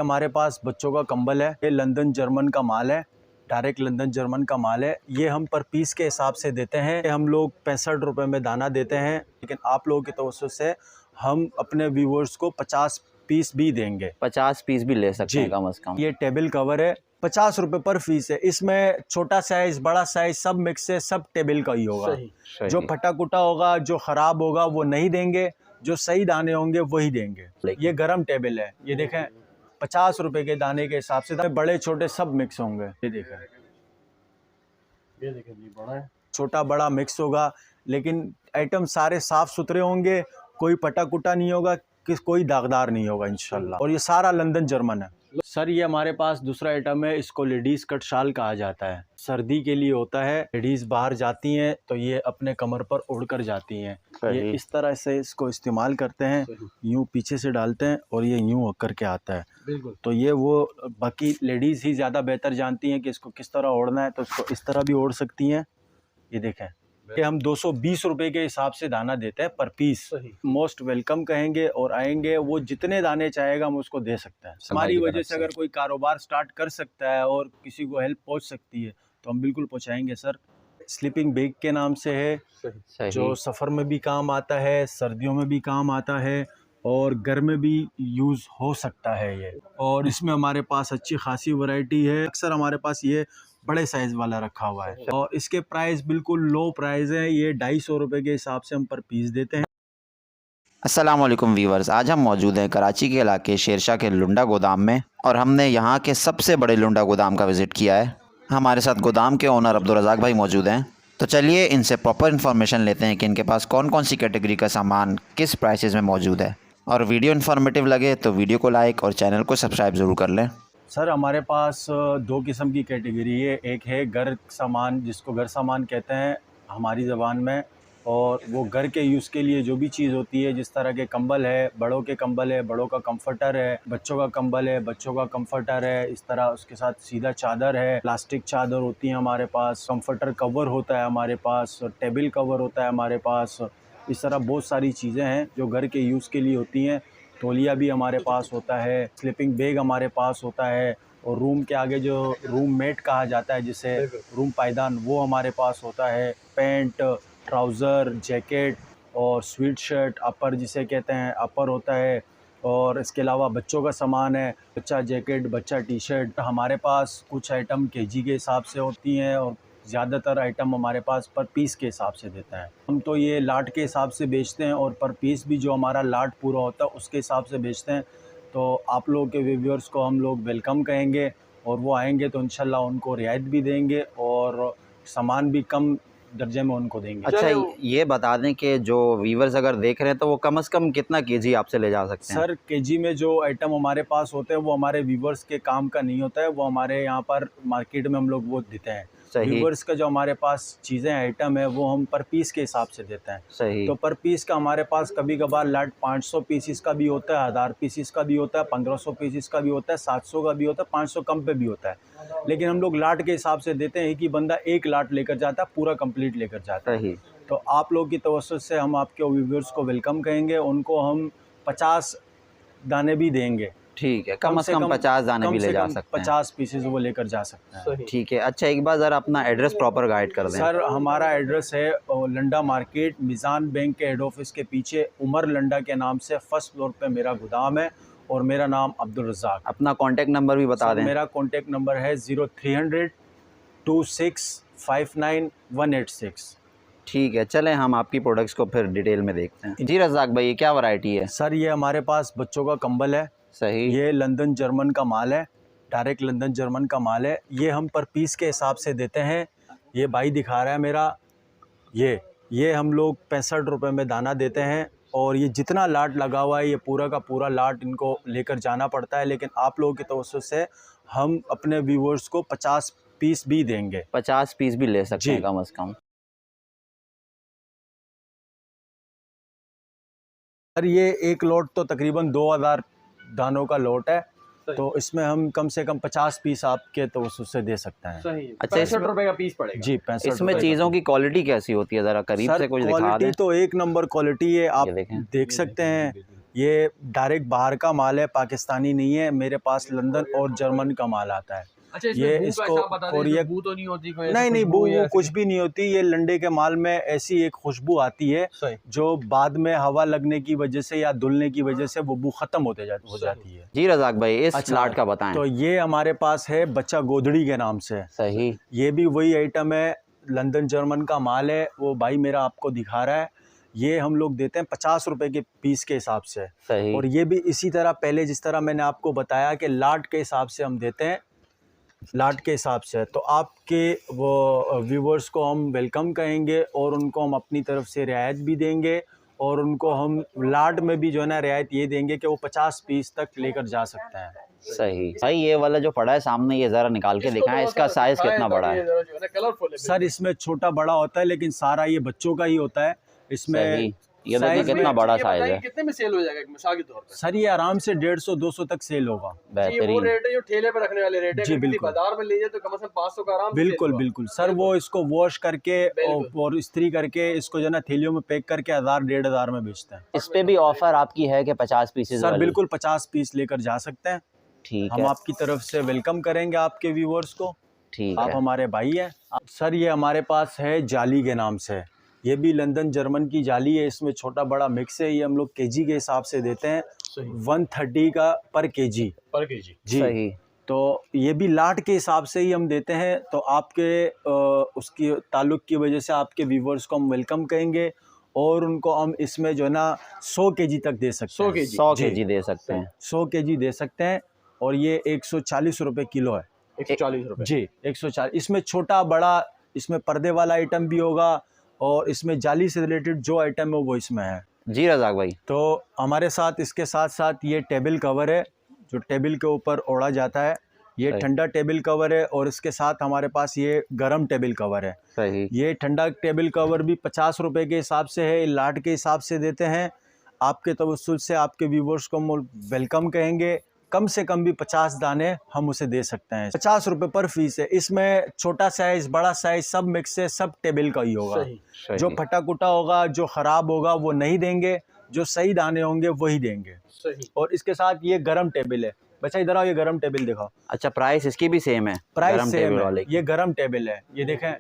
हमारे पास बच्चों का कंबल है, ये लंदन जर्मन का माल है, डायरेक्ट लंदन जर्मन का माल है। ये हम पर पीस के हिसाब से देते हैं। हम लोग 65 रुपये में दाना देते हैं, लेकिन आप लोगों की तवज्जो से हम अपने व्यूवर्स को 50 पीस भी देंगे। 50 पीस भी ले सकते हैं कम से कम। ये टेबल कवर है, 50 रुपये पर पीस है। इसमें छोटा साइज बड़ा साइज सब मिक्स है, सब टेबल का ही होगा। सही। जो फटा कुटा होगा, जो ख़राब होगा वो नहीं देंगे, जो सही दाने होंगे वही देंगे। ये गरम टेबल है, ये देखें 50 रुपए के दाने के हिसाब से बड़े छोटे सब मिक्स होंगे। ये देखें बड़ा है, छोटा बड़ा मिक्स होगा, लेकिन आइटम सारे साफ सुथरे होंगे, कोई पटा कुटा नहीं होगा, कोई दागदार नहीं होगा इंशाल्लाह। और ये सारा लंदन जर्मन है। सर ये हमारे पास दूसरा आइटम है, इसको लेडीज़ कट शाल कहा जाता है। सर्दी के लिए होता है, लेडीज़ बाहर जाती हैं तो ये अपने कमर पर उड़ कर जाती हैं। ये इस तरह से इसको इस्तेमाल करते हैं, यूँ पीछे से डालते हैं और ये यूँ होकर के आता है। बिल्कुल। तो ये वो बाकी लेडीज़ ही ज़्यादा बेहतर जानती हैं कि इसको किस तरह ओढ़ना है, तो इसको इस तरह भी ओढ़ सकती हैं। ये देखें कि हम 220 रुपए के हिसाब से दाना देते हैं पर पीस। मोस्ट वेलकम कहेंगे और आएंगे, वो जितने दाने चाहेगा हम उसको दे सकते हैं। हमारी वजह से अगर कोई कारोबार स्टार्ट कर सकता है और किसी को हेल्प पहुंच सकती है तो हम बिल्कुल पहुंचाएंगे सर। स्लीपिंग बैग के नाम से है, जो सफ़र में भी काम आता है, सर्दियों में भी काम आता है और घर में भी यूज़ हो सकता है ये। और इसमें हमारे पास अच्छी खासी वैरायटी है। अक्सर हमारे पास ये बड़े साइज़ वाला रखा हुआ है और इसके प्राइस बिल्कुल लो प्राइस है। ये 250 रुपये के हिसाब से हम पर पीस देते हैं। अस्सलाम वालेकुम व्यूवर्स, आज हम मौजूद हैं कराची के इलाके शेरशाह के लुंडा गोदाम में और हमने यहाँ के सबसे बड़े लुंडा गोदाम का विज़िट किया है। हमारे साथ गोदाम के ओनर अब्दुल रज़ाक भाई मौजूद हैं, तो चलिए इनसे प्रॉपर इन्फॉर्मेशन लेते हैं कि इनके पास कौन कौन सी कैटेगरी का सामान किस प्राइसेस में मौजूद है। और वीडियो इन्फॉर्मेटिव लगे तो वीडियो को लाइक और चैनल को सब्सक्राइब ज़रूर कर लें। सर हमारे पास दो किस्म की कैटेगरी है। एक है घर सामान, जिसको घर सामान कहते हैं हमारी ज़बान में, और वो घर के यूज़ के लिए जो भी चीज़ होती है, जिस तरह के कंबल है, बड़ों के कंबल है, बड़ों का कंफर्टर है, बच्चों का कंबल है, बच्चों का कंफर्टर है, इस तरह उसके साथ सीधा चादर है, प्लास्टिक चादर होती है हमारे पास, कंफर्टर कवर होता है हमारे पास, टेबल कवर होता है हमारे पास। इस तरह बहुत सारी चीज़ें हैं जो घर के यूज़ के लिए होती हैं। तौलिया भी हमारे पास होता है, स्लीपिंग बैग हमारे पास होता है, और रूम के आगे जो रूम मेट कहा जाता है जिसे, रूम पायदान, वो हमारे पास होता है। पैंट, ट्राउज़र, जैकेट और स्वेट शर्ट, अपर जिसे कहते हैं, अपर होता है। और इसके अलावा बच्चों का सामान है, बच्चा जैकेट, बच्चा टी शर्ट। हमारे पास कुछ आइटम केजी के हिसाब से होती हैं और ज़्यादातर आइटम हमारे पास पर पीस के हिसाब से देता है। हम तो ये लाट के हिसाब से बेचते हैं और पर पीस भी जो हमारा लाट पूरा होता है उसके हिसाब से बेचते हैं। तो आप लोगों के व्यूअर्स को हम लोग वेलकम कहेंगे और वो आएंगे तो इंशाल्लाह उनको रियायत भी देंगे और सामान भी कम दर्जे में उनको देंगे। अच्छा, ये बता दें कि जो व्यूअर्स अगर देख रहे हैं तो वो कम से कम कितना केजी आपसे ले जा सकते हैं? सर केजी में जो आइटम हमारे पास होते हैं वो हमारे व्यूअर्स के काम का नहीं होता है, वो हमारे यहाँ पर मार्केट में हम लोग वो देते हैं। व्यूअर्स का जो हमारे पास चीज़ें आइटम है वो हम पर पीस के हिसाब से देते हैं। सही। तो पर पीस का हमारे पास कभी कभार लाट 500 पीसीस का भी होता है, 1000 पीसीस का भी होता है, 1500 पीसीस का भी होता है, 700 का भी होता है, 500 कम पे भी होता है। लेकिन हम लोग लाट के हिसाब से देते हैं कि बंदा एक लाट लेकर जाता है, पूरा कंप्लीट लेकर जाता है। तो आप लोग की तवज्जो से हम आपके व्यूअर्स को वेलकम कहेंगे, उनको हम 50 दाने भी देंगे। ठीक है, कम से कम 50 दाने भी ले जा सकते हैं, 50 पीसेस वो लेकर जा सकते हैं। ठीक है। अच्छा, एक बार ज़रा अपना एड्रेस प्रॉपर गाइड कर दें। सर हमारा एड्रेस है लंडा मार्केट, मिज़ान बैंक के हेड ऑफिस के पीछे, उमर लंडा के नाम से फर्स्ट फ्लोर पे मेरा गोदाम है और मेरा नाम अब्दुल रज़ाक। अपना कॉन्टेक्ट नंबर भी बता दें। मेरा कॉन्टेक्ट नंबर है 0300 2659 186। ठीक है, चलें हम आपकी प्रोडक्ट्स को फिर डिटेल में देखते हैं। जी रज़ाक भाई, ये क्या वैरायटी है? सर ये हमारे पास बच्चों का कंबल है। सही। ये लंदन जर्मन का माल है, डायरेक्ट लंदन जर्मन का माल है। ये हम पर पीस के हिसाब से देते हैं। ये भाई दिखा रहा है मेरा, ये हम लोग 65 रुपये में दाना देते हैं और ये जितना लाट लगा हुआ है ये पूरा का पूरा लाट इनको लेकर जाना पड़ता है। लेकिन आप लोगों की तवज्जो से हम अपने व्यूवर्स को 50 पीस भी देंगे। 50 पीस भी ले सकते हैं कम से कम। सर ये एक लोट तो तकरीबन 2000 दानों का लोट है, तो इसमें हम कम से कम 50 पीस आपके तो उससे दे सकते हैं। सही। अच्छा, 65 रुपए का पीस पड़ेगा जी। 65 इसमें चीज़ों की क्वालिटी कैसी होती है, ज़रा करीब से कुछ दिखा दें। क्वालिटी तो एक नंबर क्वालिटी है, आप देख सकते हैं। ये डायरेक्ट बाहर का माल है, पाकिस्तानी नहीं है। मेरे पास लंदन और जर्मन का माल आता है। अच्छा, ये इसमें इसको कोरिया बू तो नहीं होती कोई? नहीं नहीं, बू कुछ भी नहीं होती। ये लंडे के माल में ऐसी एक खुशबू आती है जो बाद में हवा लगने की वजह से या धुलने की वजह से वो बू खत्म हो जाती है। जी रज़ाक भाई, इस अच्छा, लाट का बताएं। तो ये हमारे पास है बच्चा गोदड़ी के नाम से। सही। ये भी वही आइटम है, लंदन जर्मन का माल है। वो भाई मेरा आपको दिखा रहा है। ये हम लोग देते हैं 50 रुपए के पीस के हिसाब से। सही। और ये भी इसी तरह, पहले जिस तरह मैंने आपको बताया कि लाट के हिसाब से हम देते हैं, लाट के हिसाब से। तो आपके वो व्यूवर्स को हम वेलकम कहेंगे और उनको हम अपनी तरफ से रियायत भी देंगे, और उनको हम लाट में भी जो है ना रियायत ये देंगे कि वो 50 पीस तक लेकर जा सकते हैं। सही भाई। ये वाला जो पड़ा है सामने, ये ज़रा निकाल के दिखाएं, इसका साइज़ कितना बड़ा है? कलरफुल है सर इसमें छोटा बड़ा होता है, लेकिन सारा ये बच्चों का ही होता है। इसमें सही। ये देखिए साइज कितना में बड़ा ये साइज़ बताइए है। कितने में सेल हो जाएगा एक मिसाल के तौर पे? सर ये आराम से 150-200 तक सेल होगा। ये वो बेहतरीन। रेट है जो ठेले पे रखने वाले रेट है। जी, अगर किसी बिल्कुल। बाजार में लीजिए तो कम से कम 500 का आराम से बिल्कुल सेल होगा। बिल्कुल सर, वो इसको वॉश करके बिल्कुल। और इस्त्री करके इसको जो है ना थैलियों में पैक करके 1000-1500 में बेचते हैं। इस पे भी ऑफर आपकी है कि 50 पीसेज सर वाली? बिल्कुल 50 पीस लेकर जा सकते हैं। ठीक हम है। आपकी तरफ से वेलकम करेंगे आपके व्यूवर्स को। ठीक आप है। हमारे भाई हैं। सर ये हमारे पास है जाली के नाम से। ये भी लंदन जर्मन की जाली है। इसमें छोटा बड़ा मिक्स है। ये हम लोग केजी के हिसाब से देते हैं, 130 का पर केजी। जी। सही। तो ये भी लाट के हिसाब से ही हम देते हैं। तो आपके उसकी ताल्लुक़ की वजह से आपके व्यूवर्स को हम वेलकम कहेंगे, और उनको हम इसमें जो है ना 100 केजी तक दे सकते हैं। 100 जी, केजी दे सकते हैं। 100 केजी दे सकते हैं। और ये 140 रुपये किलो है। 140 रुपए। जी 140। इसमें छोटा बड़ा, इसमें पर्दे वाला आइटम भी होगा, और इसमें जाली से रिलेटेड जो आइटम है वो इसमें है। जी रज़ाक भाई। तो हमारे साथ इसके साथ साथ ये टेबल कवर है जो टेबल के ऊपर ओढ़ा जाता है। ये सही। ठंडा टेबल कवर है, और इसके साथ हमारे पास ये गरम टेबल कवर है। सही। ये ठंडा टेबल कवर भी 50 रुपए के हिसाब से है, लाट के हिसाब से देते हैं। आपके तवस्सुल से आपके व्यूवर्स को हम वेलकम कहेंगे। कम से कम भी 50 दाने हम उसे दे सकते हैं। 50 रुपये पर पीस है। इसमें छोटा साइज़ बड़ा साइज़ सब मिक्स है, सब टेबल का ही होगा। सही। जो फटा कुटा होगा, जो ख़राब होगा वो नहीं देंगे, जो सही दाने होंगे वही देंगे। सही। और इसके साथ ये गरम टेबल है। बच्चा इधर आओ, ये गरम टेबल दिखाओ। अच्छा, प्राइस इसकी भी सेम है? प्राइस गरम सेम टेबल है। वाले की। ये गरम टेबल है। ये देखें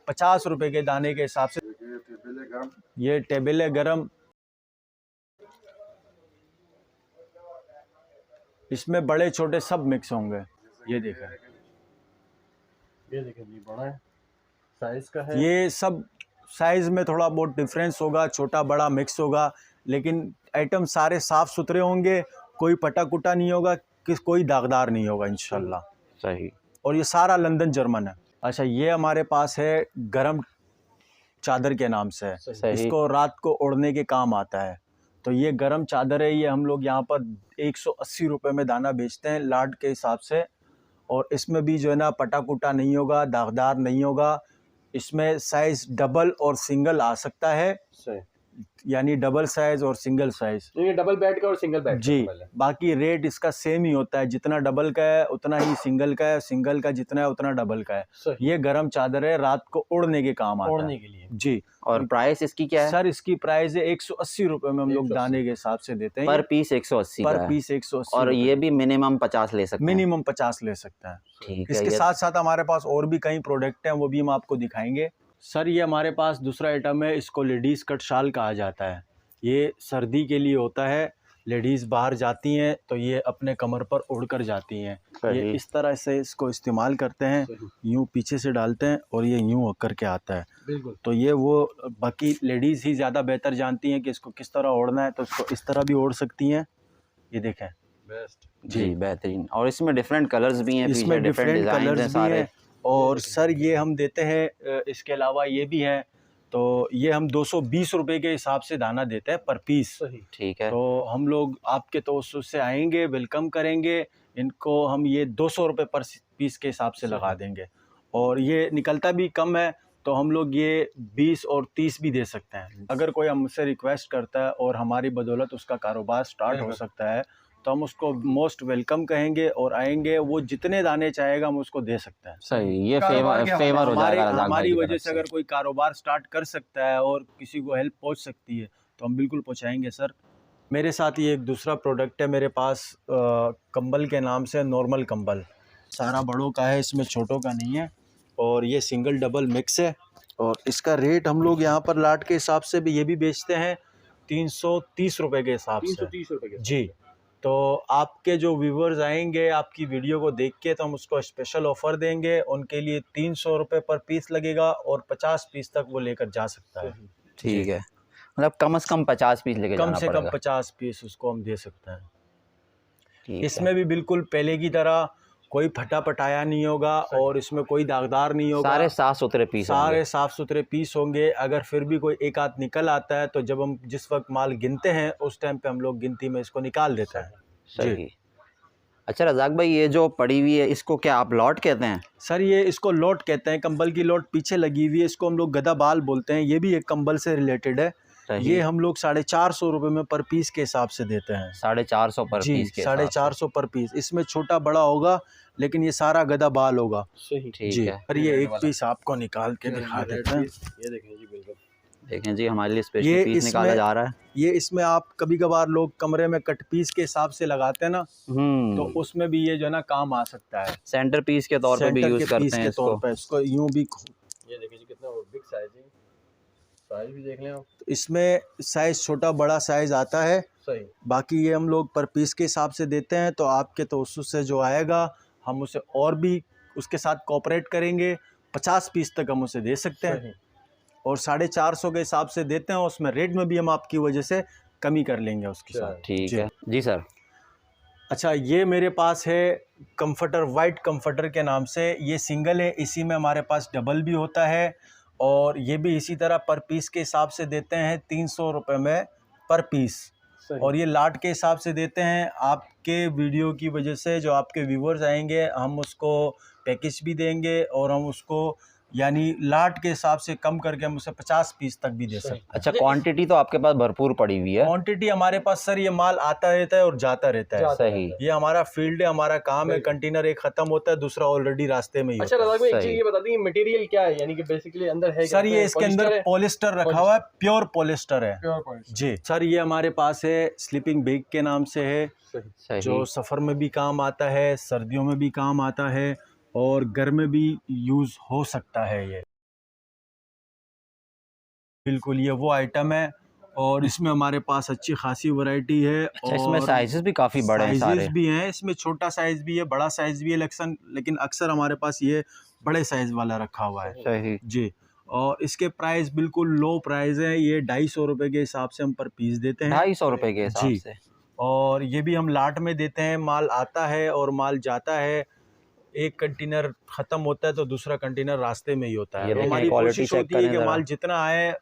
50 रुपए के दाने के हिसाब से ये टेबल है गरम। इसमें बड़े छोटे सब मिक्स होंगे। ये देखें, ये देखिए जी, बड़ा है, साइज का है। ये सब साइज़ में थोड़ा बहुत डिफरेंस होगा, छोटा बड़ा मिक्स होगा, लेकिन आइटम सारे साफ़ सुथरे होंगे। कोई पटा कुटा नहीं होगा, कोई दागदार नहीं होगा इंशाल्लाह। सही। और ये सारा लंदन जर्मन है। अच्छा, ये हमारे पास है गरम चादर के नाम से। सही। इसको रात को ओढ़ने के काम आता है। तो ये गरम चादर है। ये हम लोग यहाँ पर 180 रुपये में दाना बेचते हैं लाट के हिसाब से। और इसमें भी जो है ना पटा कुटा नहीं होगा, दागदार नहीं होगा। इसमें साइज़ डबल और सिंगल आ सकता है, सही। यानी डबल साइज़ और सिंगल साइज़। तो ये डबल बेड का और सिंगल बेड जी, बाकी रेट इसका सेम ही होता है। जितना डबल का है उतना ही सिंगल का है, सिंगल का जितना है उतना डबल का है। ये गरम चादर है, रात को ओढ़ने के काम आता है। ओढ़ने के लिए। जी। और प्राइस इसकी क्या है? सर इसकी प्राइस है 180 रुपये में हम लोग दाने के हिसाब से देते हैं। पर पीस 180 का पर है। पीस 180। और ये भी मिनिमम 50 ले सकते हैं? मिनिमम 50 ले सकते हैं। ठीक है। इसके ये साथ साथ हमारे पास और भी कई प्रोडक्ट हैं, वो भी हम आपको दिखाएंगे। सर ये हमारे पास दूसरा आइटम है, इसको लेडीज़ कट शाल कहा जाता है। ये सर्दी के लिए होता है। लेडीज़ बाहर जाती हैं तो ये अपने कमर पर ओढ़ कर जाती हैं। ये इस तरह से इसको इस्तेमाल करते हैं, यूँ पीछे से डालते हैं और ये यूँ होकर के आता है। बिल्कुल। तो ये वो बाकी लेडीज़ ही ज़्यादा बेहतर जानती हैं कि इसको किस तरह ओढ़ना है, तो इसको इस तरह भी ओढ़ सकती हैं। ये देखें, बेस्ट जी बेहतरीन। और इसमें डिफरेंट कलर्स भी हैं, इसमें डिफरेंट कलर्स भी सारे। हैं। और सर ये हम देते हैं, इसके अलावा ये भी है। तो ये हम 220 रुपये के हिसाब से दाना देते हैं पर पीस। सही। ठीक है। तो हम लोग आपके तवज्जुह से आएंगे, वेलकम करेंगे। इनको हम ये 200 रुपये पर पीस के हिसाब से लगा देंगे। और ये निकलता भी कम है, तो हम लोग ये 20 और 30 भी दे सकते हैं। अगर कोई हमसे रिक्वेस्ट करता है और हमारी बदौलत उसका कारोबार स्टार्ट हो सकता है, तो हम उसको मोस्ट वेलकम कहेंगे और आएंगे। वो जितने दाने चाहेगा हम उसको दे सकते हैं। सही। ये फेवर हो जाएगा हमारी वजह से अगर कोई कारोबार स्टार्ट कर सकता है और किसी को हेल्प पहुंच सकती है, तो हम बिल्कुल पहुंचाएंगे सर। मेरे साथ ये एक दूसरा प्रोडक्ट है मेरे पास, कंबल के नाम से, नॉर्मल कंबल। सारा बड़ों का है, इसमें छोटों का नहीं है। और ये सिंगल डबल मिक्स है। और इसका रेट हम लोग यहाँ पर लाट के हिसाब से भी ये भी बेचते हैं 330 रुपये के हिसाब से। 330 रुपये के। जी। तो आपके जो व्यूवर्स आएंगे आपकी वीडियो को देख के, तो हम उसको स्पेशल ऑफ़र देंगे। उनके लिए 300 रुपये पर पीस लगेगा और 50 पीस तक वो लेकर जा सकता है। ठीक है, मतलब कम से कम 50 पीस लेके कम जाना से कम पड़ेगा। 50 पीस उसको हम दे सकते हैं। ठीक इसमें भी बिल्कुल पहले की तरह कोई फटा पटाया नहीं होगा और इसमें कोई दागदार नहीं होगा। सारे साफ सुथरे पीस होंगे। सारे साफ़ सुथरे पीस होंगे। अगर फिर भी कोई एक आध निकल आता है तो जब हम जिस वक्त माल गिनते हैं उस टाइम पे हम लोग गिनती में इसको निकाल देते हैं। सही। अच्छा रज़ाक भाई, ये जो पड़ी हुई है इसको क्या आप लॉट कहते हैं? सर ये इसको लॉट कहते हैं। कंबल की लॉट पीछे लगी हुई है, इसको हम लोग गदा बाल बोलते हैं। ये भी एक कंबल से रिलेटेड है। सही। ये हम लोग 450 रुपये में पर पीस के हिसाब से देते हैं। 450 पर जी, पीस के हिसाब से। 450 पर पीस। इसमें छोटा बड़ा होगा लेकिन ये सारा गदा बाल होगा। सही। ठीक जी। है। और ये एक पीस आपको निकाल के दिखा देते हैं। ये देखें जी, बिल्कुल देखें जी, हमारे लिए स्पेशल ये पीस निकाला इसमें जा रहा है। ये इसमें आप कभी कभार लोग कमरे में कट पीस के हिसाब से लगाते हैं ना, तो उसमें भी ये जो है ना काम आ सकता है। सेंटर पीस के तौर पे भी सेंटर यूज़ के करते पीस हैं के इसको। तौर पे इसको यूं भी। ये देखिए जी, कितना बिग साइज है। साइज भी देख लें आप। इसमें साइज़ छोटा बड़ा साइज़ आता है। सही। बाकी ये हम लोग पर पीस के हिसाब से देते हैं। तो आपके तो उससे जो आएगा हम उसे और भी उसके साथ कोऑपरेट करेंगे। 50 पीस तक हम उसे दे सकते हैं। सही। और 450 के हिसाब से देते हैं। उसमें रेट में भी हम आपकी वजह से कमी कर लेंगे उसके साथ। ठीक जी। है जी सर। अच्छा, ये मेरे पास है कंफर्टर, वाइट कंफर्टर के नाम से। ये सिंगल है, इसी में हमारे पास डबल भी होता है। और ये भी इसी तरह पर पीस के हिसाब से देते हैं 300 रुपये में पर पीस। सही। और ये लाट के हिसाब से देते हैं। आपके वीडियो की वजह से जो आपके व्यूवर्स आएंगे हम उसको पैकेज भी देंगे और हम उसको यानी लाट के हिसाब से कम करके हम उसे 50 पीस तक भी दे सकते हैं। अच्छा, क्वांटिटी तो आपके पास भरपूर पड़ी हुई है। क्वांटिटी हमारे पास सर, ये माल आता रहता है और जाता रहता है। सही। ये हमारा फील्ड है, हमारा काम है। कंटेनर एक खत्म होता है, दूसरा ऑलरेडी रास्ते में ही अच्छा होता है। रज़ाक भाई, एक सही। चीज़ ये बता दें, मटेरियल क्या है, यानी कि बेसिकली अंदर है क्या? सर ये इसके अंदर पॉलिस्टर रखा हुआ है, प्योर पॉलिस्टर है। Pure polyester. जी सर, ये हमारे पास है स्लीपिंग बैग के नाम से है, सही। जो सफ़र में भी काम आता है, सर्दियों में भी काम आता है और घर में भी यूज़ हो सकता है। ये बिल्कुल ये वो आइटम है और इसमें हमारे पास अच्छी खासी वैरायटी है। अच्छा, इसमें और साइजेस भी काफ़ी बड़े हैं सारे। साइजेस भी हैं, इसमें छोटा साइज़ भी है, बड़ा साइज़ भी है, लेकिन अक्सर हमारे पास ये बड़े साइज़ वाला रखा हुआ है। सही। जी। और इसके प्राइस बिल्कुल लो प्राइस है। ये 250 रुपये के हिसाब से हम पर पीस देते हैं। 250 रुपये के हिसाब जी। से। और ये भी हम लाट में देते हैं। माल आता है और माल जाता है। एक कंटेनर ख़त्म होता है तो दूसरा कंटेनर रास्ते में ही होता है। ये तो देखें, हमारी क्वालिटी कोशिश चेक होती है करें कि ज़रा। माल जितना आए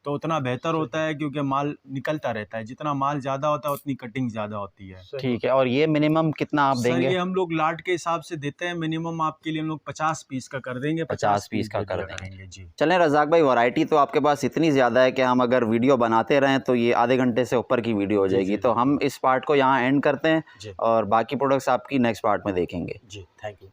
तो उतना बेहतर होता है, क्योंकि माल निकलता रहता है। जितना माल ज़्यादा होता है उतनी कटिंग ज़्यादा होती है। ठीक है। और ये मिनिमम कितना आप सर देंगे? ये हम लोग लाट के हिसाब से देते हैं। मिनिमम आपके लिए हम लोग 50 पीस का कर देंगे। 50 पीस का दे कर दिया देंगे। करेंगे। जी। चलें रज़ाक भाई, वैरायटी तो आपके पास इतनी ज़्यादा है कि हम अगर वीडियो बनाते रहें तो ये आधे घंटे से ऊपर की वीडियो हो जाएगी। तो हम इस पार्ट को यहाँ एंड करते हैं जी। और बाकी प्रोडक्ट्स आपकी नेक्स्ट पार्ट में देखेंगे। जी, थैंक यू।